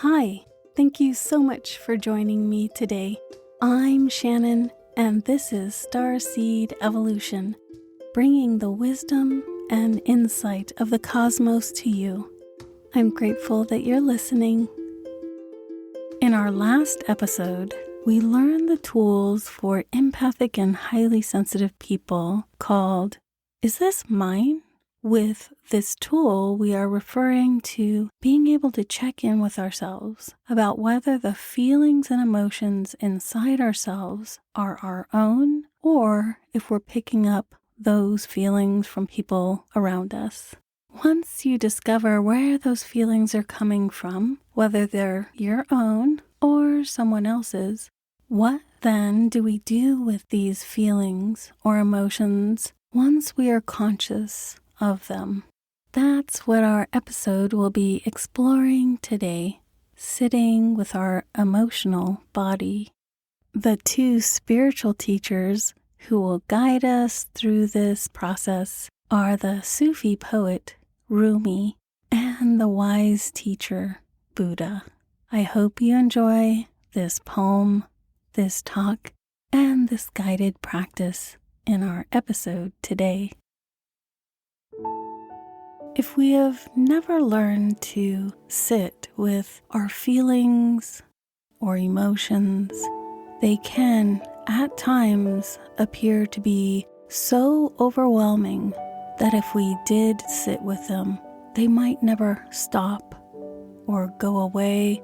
Hi, thank you so much for joining me today. I'm Shannon, and this is Starseed Evolution, bringing the wisdom and insight of the cosmos to you. I'm grateful that you're listening. In our last episode, we learned the tools for empathic and highly sensitive people called, "Is this mine?" With this tool, we are referring to being able to check in with ourselves about whether the feelings and emotions inside ourselves are our own, or if we're picking up those feelings from people around us. Once you discover where those feelings are coming from, whether they're your own or someone else's, what then do we do with these feelings or emotions once we are conscious of them? That's what our episode will be exploring today, sitting with our emotional body. The two spiritual teachers who will guide us through this process are the Sufi poet Rumi and the wise teacher Buddha. I hope you enjoy this poem, this talk, and this guided practice in our episode today. If we have never learned to sit with our feelings or emotions, they can at times appear to be so overwhelming that if we did sit with them, they might never stop or go away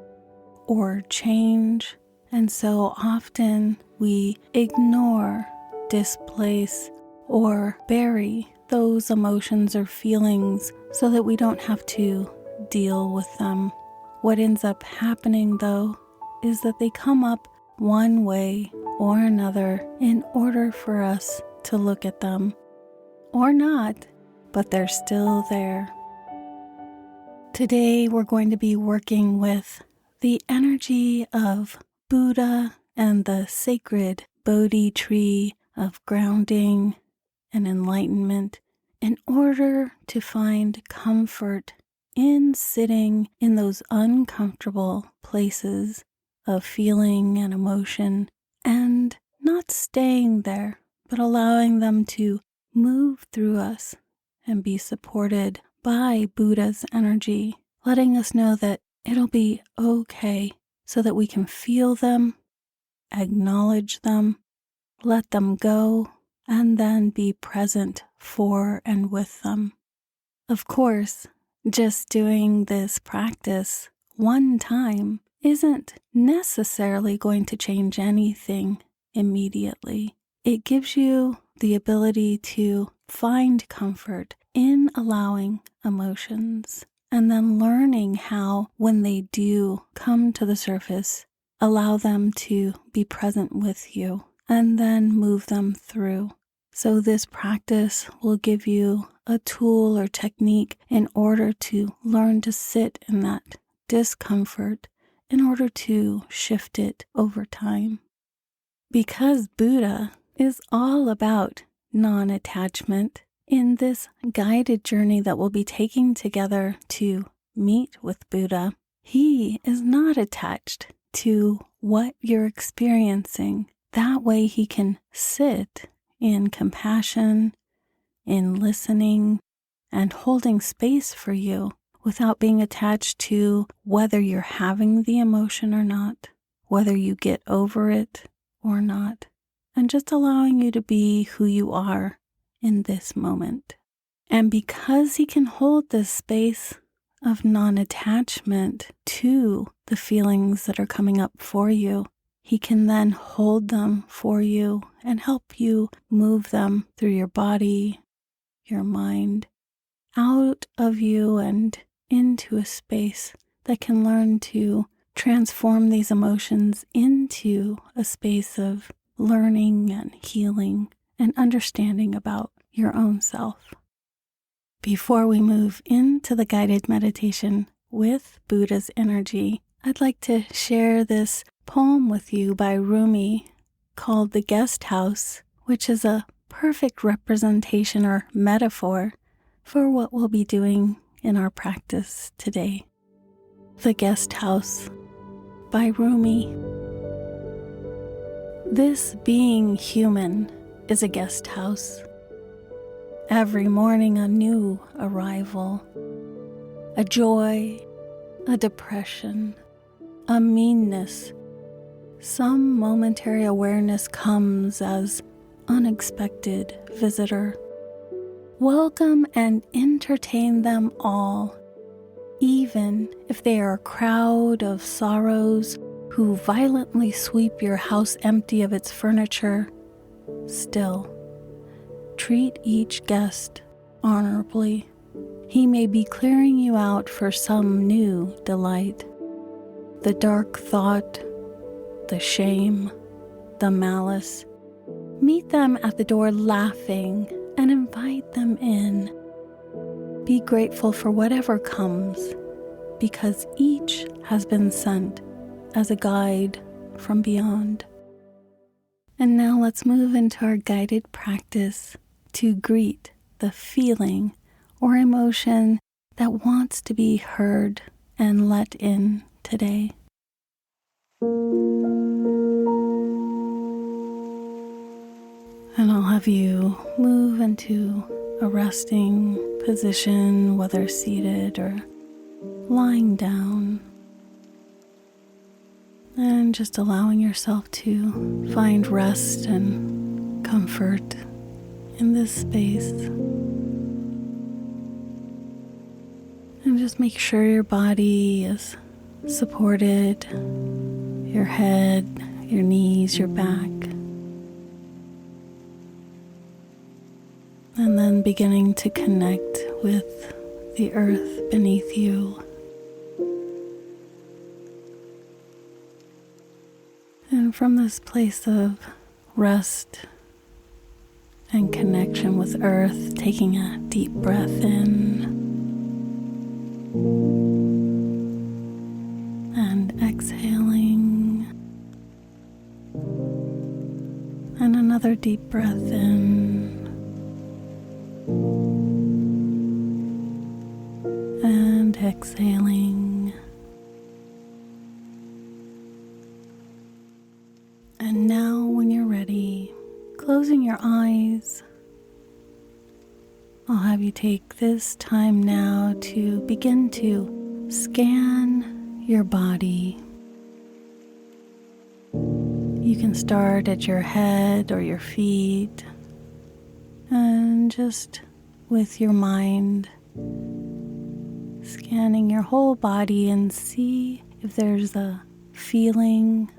or change. And so often we ignore, displace, or bury those emotions or feelings so that we don't have to deal with them. What ends up happening, though, is that they come up one way or another in order for us to look at them. Or not, but they're still there. Today we're going to be working with the energy of Buddha and the sacred Bodhi tree of grounding and enlightenment in order to find comfort in sitting in those uncomfortable places of feeling and emotion and not staying there, but allowing them to move through us and be supported by Buddha's energy, letting us know that it'll be okay so that we can feel them, acknowledge them, let them go, and then be present for and with them. Of course, just doing this practice one time isn't necessarily going to change anything immediately. It gives you the ability to find comfort in allowing emotions and then learning how, when they do come to the surface, allow them to be present with you and then move them through. So this practice will give you a tool or technique in order to learn to sit in that discomfort in order to shift it over time. Because Buddha is all about non-attachment, in this guided journey that we'll be taking together to meet with Buddha, he is not attached to what you're experiencing. That way he can sit in compassion, in listening, and holding space for you without being attached to whether you're having the emotion or not, whether you get over it or not, and just allowing you to be who you are in this moment. And because he can hold this space of non-attachment to the feelings that are coming up for you, he can then hold them for you and help you move them through your body, your mind, out of you and into a space that can learn to transform these emotions into a space of learning and healing and understanding about your own self. Before we move into the guided meditation with Buddha's energy, I'd like to share this poem with you by Rumi called The Guest House, which is a perfect representation or metaphor for what we'll be doing in our practice today. The Guest House by Rumi. This being human is a guest house. Every morning a new arrival, a joy, a depression, a meanness. Some momentary awareness comes as unexpected visitor. Welcome and entertain them all, even if they are a crowd of sorrows who violently sweep your house empty of its furniture. Still, treat each guest honorably. He may be clearing you out for some new delight. The dark thought, the shame, the malice. Meet them at the door laughing and invite them in. Be grateful for whatever comes, because each has been sent as a guide from beyond. And now let's move into our guided practice to greet the feeling or emotion that wants to be heard and let in today. And I'll have you move into a resting position, whether seated or lying down. And just allowing yourself to find rest and comfort in this space. And just make sure your body is supported, your head, your knees, your back. And then beginning to connect with the earth beneath you. And from this place of rest and connection with earth, taking a deep breath in and exhaling. And another deep breath in. And exhaling. And now when you're ready, closing your eyes, I'll have you take this time now to begin to scan your body. You can start at your head or your feet, and just with your mind, scanning your whole body and see if there's a feeling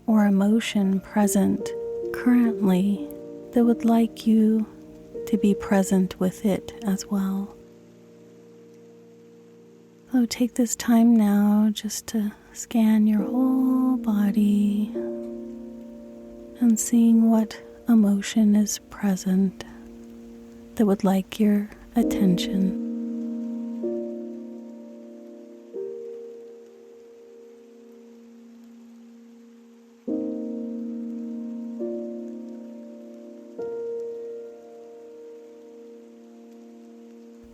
or emotion present currently that would like you to be present with it as well. So take this time now just to scan your whole body and seeing what emotion is present that would like your attention.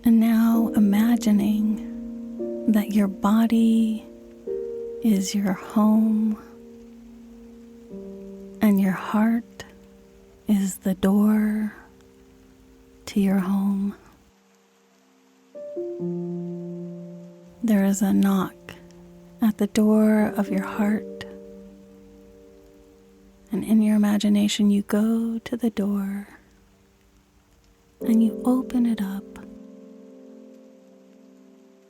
And now imagining that your body is your home and your heart is the door to your home. There is a knock at the door of your heart, and in your imagination you go to the door and you open it up.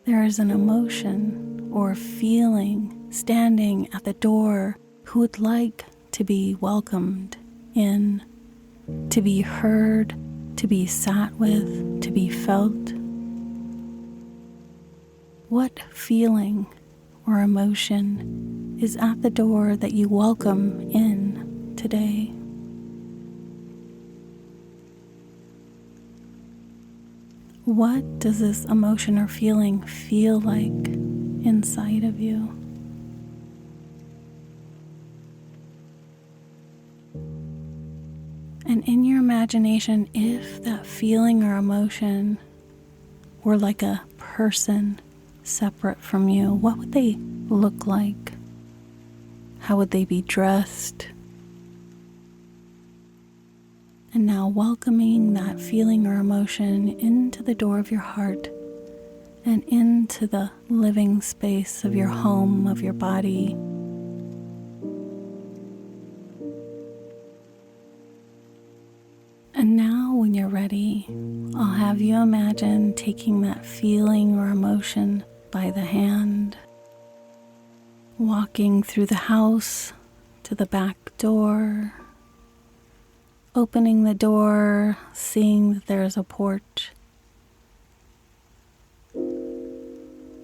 There is an emotion or feeling standing at the door who would like to be welcomed in, to be heard, to be sat with, to be felt. What feeling or emotion is at the door that you welcome in today? What does this emotion or feeling feel like inside of you? And in your imagination, if that feeling or emotion were like a person separate from you, what would they look like? How would they be dressed? And now welcoming that feeling or emotion into the door of your heart and into the living space of your home, of your body. And now when you're ready, I'll have you imagine taking that feeling or emotion by the hand, walking through the house to the back door, opening the door, seeing that there's a porch.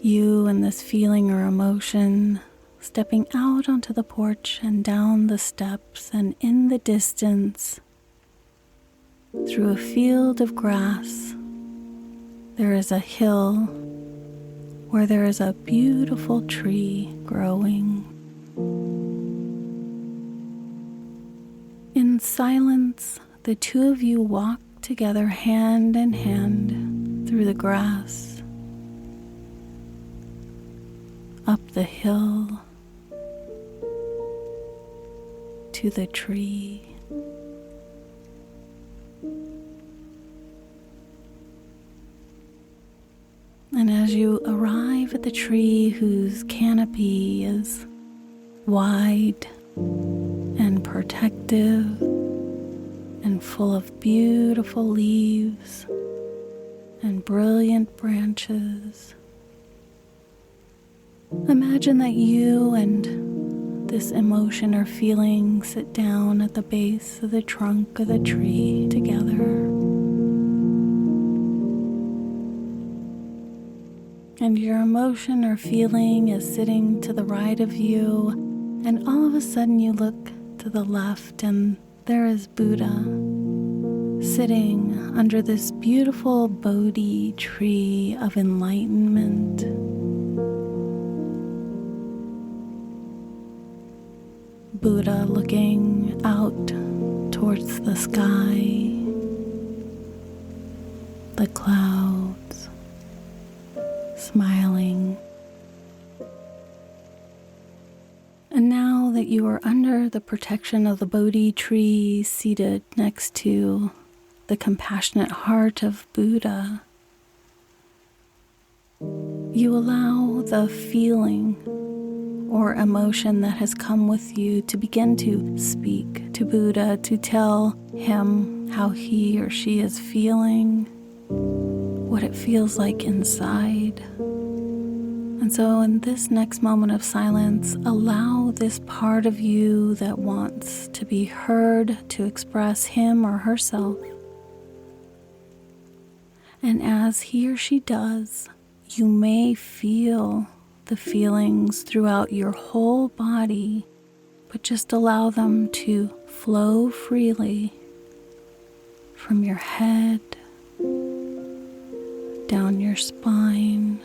You and this feeling or emotion stepping out onto the porch and down the steps, and in the distance, through a field of grass, there is a hill where there is a beautiful tree growing. In silence, the two of you walk together hand in hand through the grass, up the hill to the tree. And as you arrive at the tree whose canopy is wide and protective and full of beautiful leaves and brilliant branches, imagine that you and this emotion or feeling sit down at the base of the trunk of the tree together. And your emotion or feeling is sitting to the right of you, and all of a sudden you look to the left and there is Buddha sitting under this beautiful Bodhi tree of enlightenment. Buddha looking out towards the sky, the clouds, smiling. And now that you are under the protection of the Bodhi tree, seated next to the compassionate heart of Buddha, you allow the feeling or emotion that has come with you to begin to speak to Buddha, to tell him how he or she is feeling, what it feels like inside. And so in this next moment of silence, allow this part of you that wants to be heard to express him or herself. And as he or she does, you may feel the feelings throughout your whole body, but just allow them to flow freely from your head, down your spine,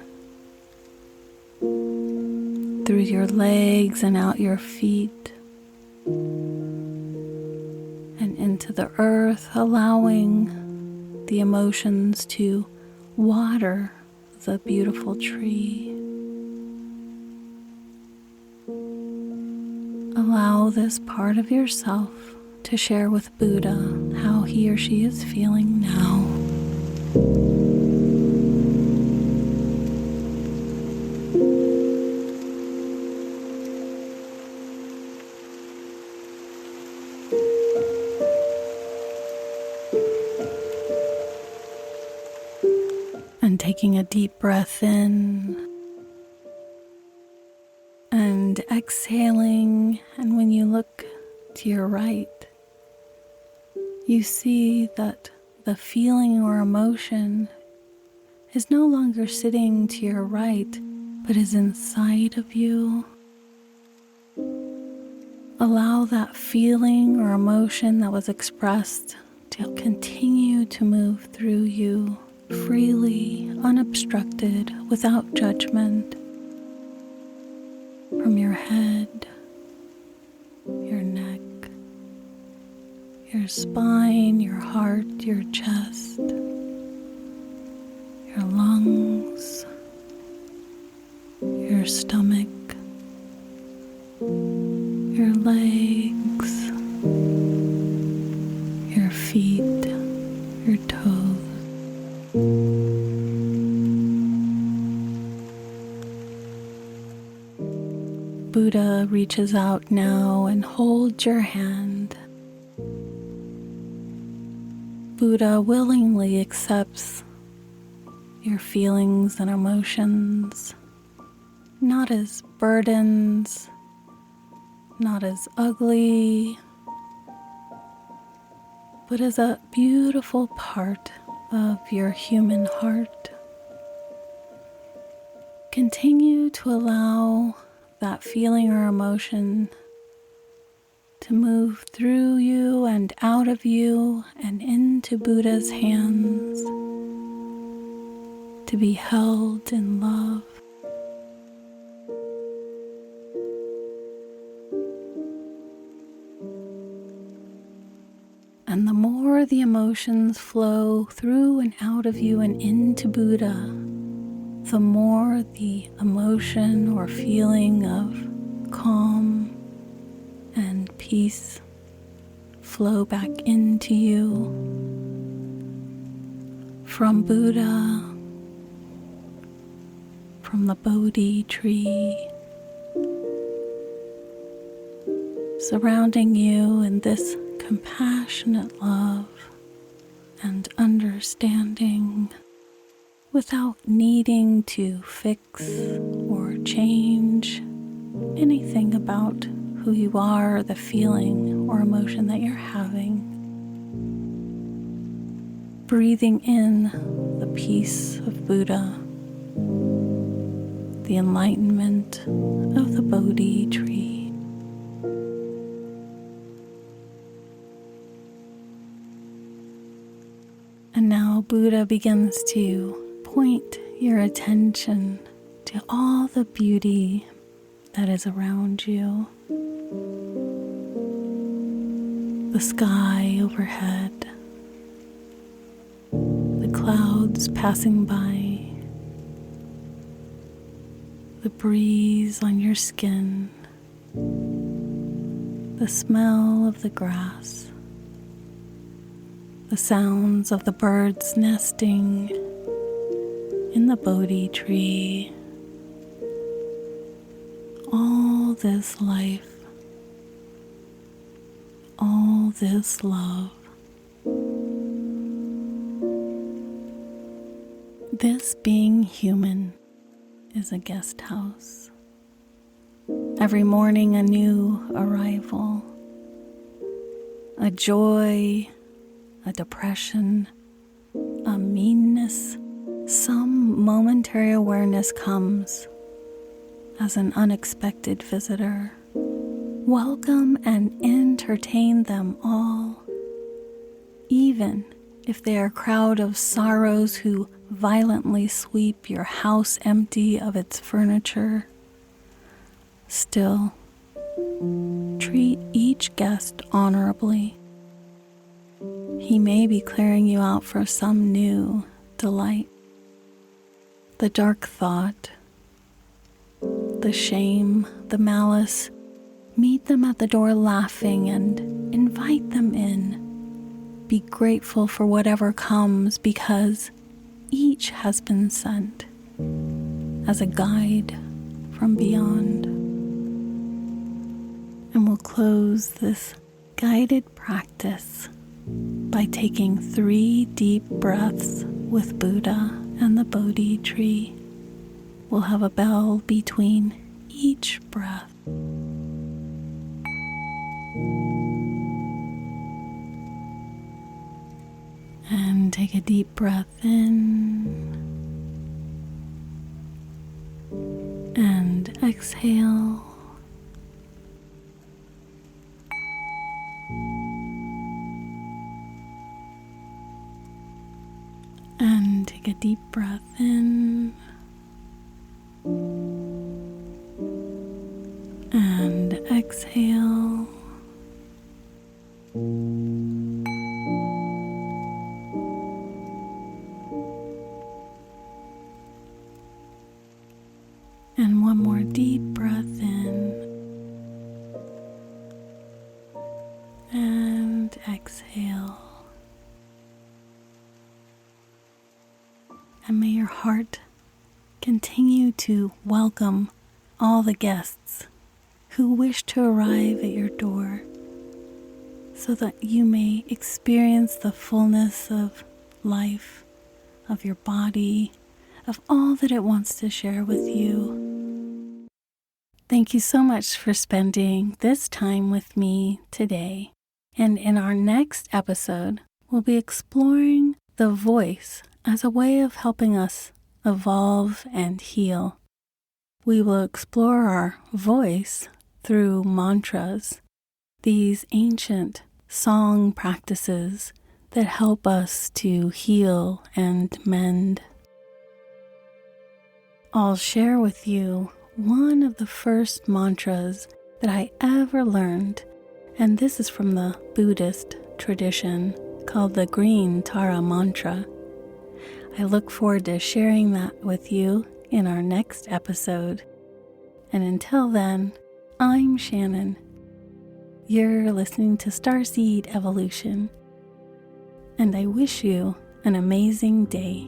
through your legs and out your feet, and into the earth, allowing the emotions to water the beautiful tree. Allow this part of yourself to share with Buddha how he or she is feeling now. And taking a deep breath in and exhaling, and when you look to your right, you see that the feeling or emotion is no longer sitting to your right, but is inside of you. Allow that feeling or emotion that was expressed to continue to move through you freely, unobstructed, without judgment, from your head, your neck, your spine, your heart, your chest, your lungs, your stomach, your legs, your feet, your toes. Buddha reaches out now and holds your hand. Buddha willingly accepts your feelings and emotions, not as burdens, not as ugly, but as a beautiful part of your human heart. Continue to allow that feeling or emotion to move through you and out of you and into Buddha's hands, to be held in love. And the more the emotions flow through and out of you and into Buddha, the more the emotion or feeling of calm and peace flow back into you from Buddha, from the Bodhi tree, surrounding you in this compassionate love and understanding without needing to fix or change anything about who you are, the feeling or emotion that you're having. Breathing in the peace of Buddha, the enlightenment of the Bodhi tree. And now Buddha begins to point your attention to all the beauty that is around you. The sky overhead, the clouds passing by, the breeze on your skin, the smell of the grass, the sounds of the birds nesting in the Bodhi tree. All this life, all this love. This being human is a guest house. Every morning a new arrival, a joy, a depression, a meanness, some momentary awareness comes as an unexpected visitor. Welcome and entertain them all, even if they are a crowd of sorrows who violently sweep your house empty of its furniture. Still, treat each guest honorably. He may be clearing you out for some new delight. The dark thought, the shame, the malice, meet them at the door laughing and invite them in. Be grateful for whatever comes, because each has been sent as a guide from beyond. And we'll close this guided practice by taking 3 deep breaths with Buddha and the Bodhi tree. We'll have a bell between each breath. And take a deep breath in and exhale. And take a deep breath in and exhale. And one more deep breath in. And exhale. And may your heart continue to welcome all the guests who wish to arrive at your door so that you may experience the fullness of life, of your body, of all that it wants to share with you. Thank you so much for spending this time with me today. And in our next episode, we'll be exploring the voice as a way of helping us evolve and heal. We will explore our voice through mantras, these ancient song practices that help us to heal and mend. I'll share with you one of the first mantras that I ever learned, and this is from the Buddhist tradition called the Green Tara Mantra. I look forward to sharing that with you in our next episode. And until then, I'm Shannon. You're listening to Starseed Evolution, and I wish you an amazing day.